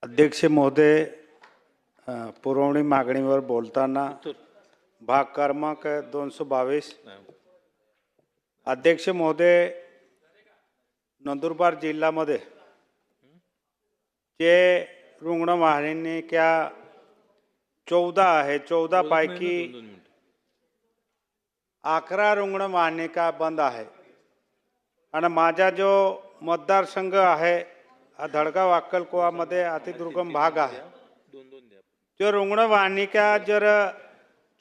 अध्यक्ष महोदय, पुरवणी मागणीवर बोलताना भाग क्रमांक 222 अध्यक्ष महोदय, नंदुरबार जिल्ह्यामध्ये जे रुग्णवाहिका 14 आहे, 14 पैकी 11 रुग्णवाहिका बंद आहे आणि माझा जो मतदारसंघ आहे धडगाव अक्कलकोवामध्ये अतिदुर्गम भाग आहे। जो रुग्णवाहिका जर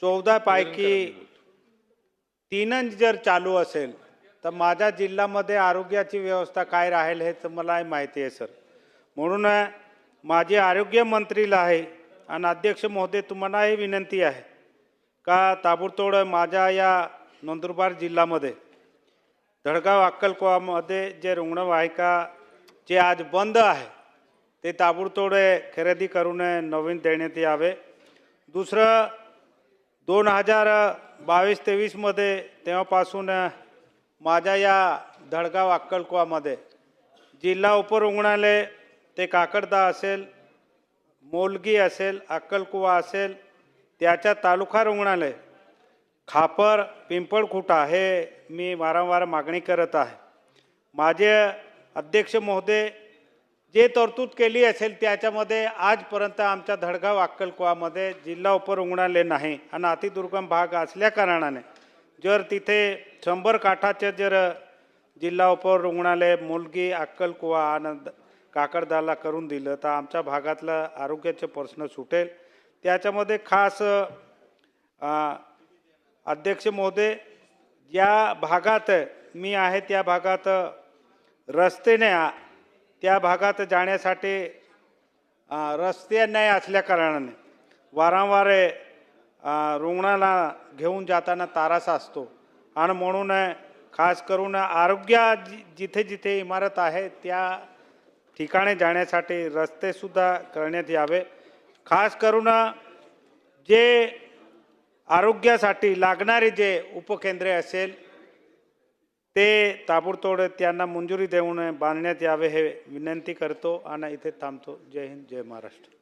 14 पैकी 3 जर चालू असेल तर माझ्या जिल्ह्यामध्ये आरोग्याची व्यवस्था काय राहील हे तर मला माहिती आहे सर। म्हणून माझे आरोग्य मंत्रीला आहे आणि अध्यक्ष महोदय तुम्हालाही विनंती आहे का ताबडतोब माझ्या या नंदुरबार जिल्ह्यामध्ये धडगाव अक्कलकोवामध्ये जे रुग्णवाहिका जे आज बंद आहे ते ताबडतोब खरेदी करून नवीन देण्यात यावे। दुसरं 2022-23 मध्ये तेव्हापासून माझ्या या धडगाव अक्कलकोवामध्ये जिल्हा उपरुग्णालय ते काकडदा असेल, मोलगी असेल, अक्कलकोवा असेल, त्याच्या तालुका रुग्णालय खापर पिंपळखुटा हे मी वारंवार मागणी करत आहे। माझे अध्यक्ष महोदय जे तरतूद केली असेल त्याच्यामध्ये आजपर्यंत आमच्या धडगाव अक्कलकोवामध्ये जिल्हा उपरुग्णालय नाही आणि अतिदुर्गम भाग असल्या कारणाने जर तिथे 100 काठाचे जर जिल्हा उपरुग्णालय मुलगी अक्कलकोवा आणि काकडदाला करून दिलं तर आमच्या भागातलं आरोग्याचे प्रश्न सुटेल। त्याच्यामध्ये खास अध्यक्ष महोदय, ज्या भागात मी आहे त्या भागात रस्त्याने त्या भागात जाण्यासाठी रस्ते नाही असल्या कारणाने वारंवार रुग्णाला घेऊन जाताना त्रास असतो आणि म्हणून खास करून आरोग्य जिथे जिथे इमारत आहे त्या ठिकाणी जाण्यासाठी रस्ते सुद्धा करण्यात यावे। खास करून जे आरोग्यासाठी लागणारे जे उपकेंद्रे असेल ते ताबडतोब त्यांना मंजुरी देऊन बांधण्यात यावे हे विनंती करतो आणि इथे थांबतो। जय हिंद, जय महाराष्ट्र।